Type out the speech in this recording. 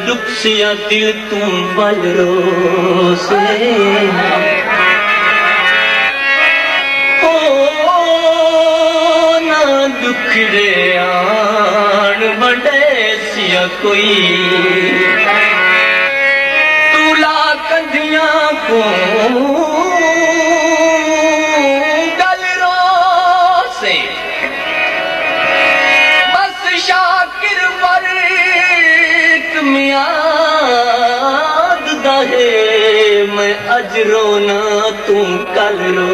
दुख सिया दिल तुम बल रोसे हो ना दुख रे आन बड़े सिया कोई तूला कंधिया को गल रोसे बस शाकिर मियाद दहे मैं अज रोना तू कल रो।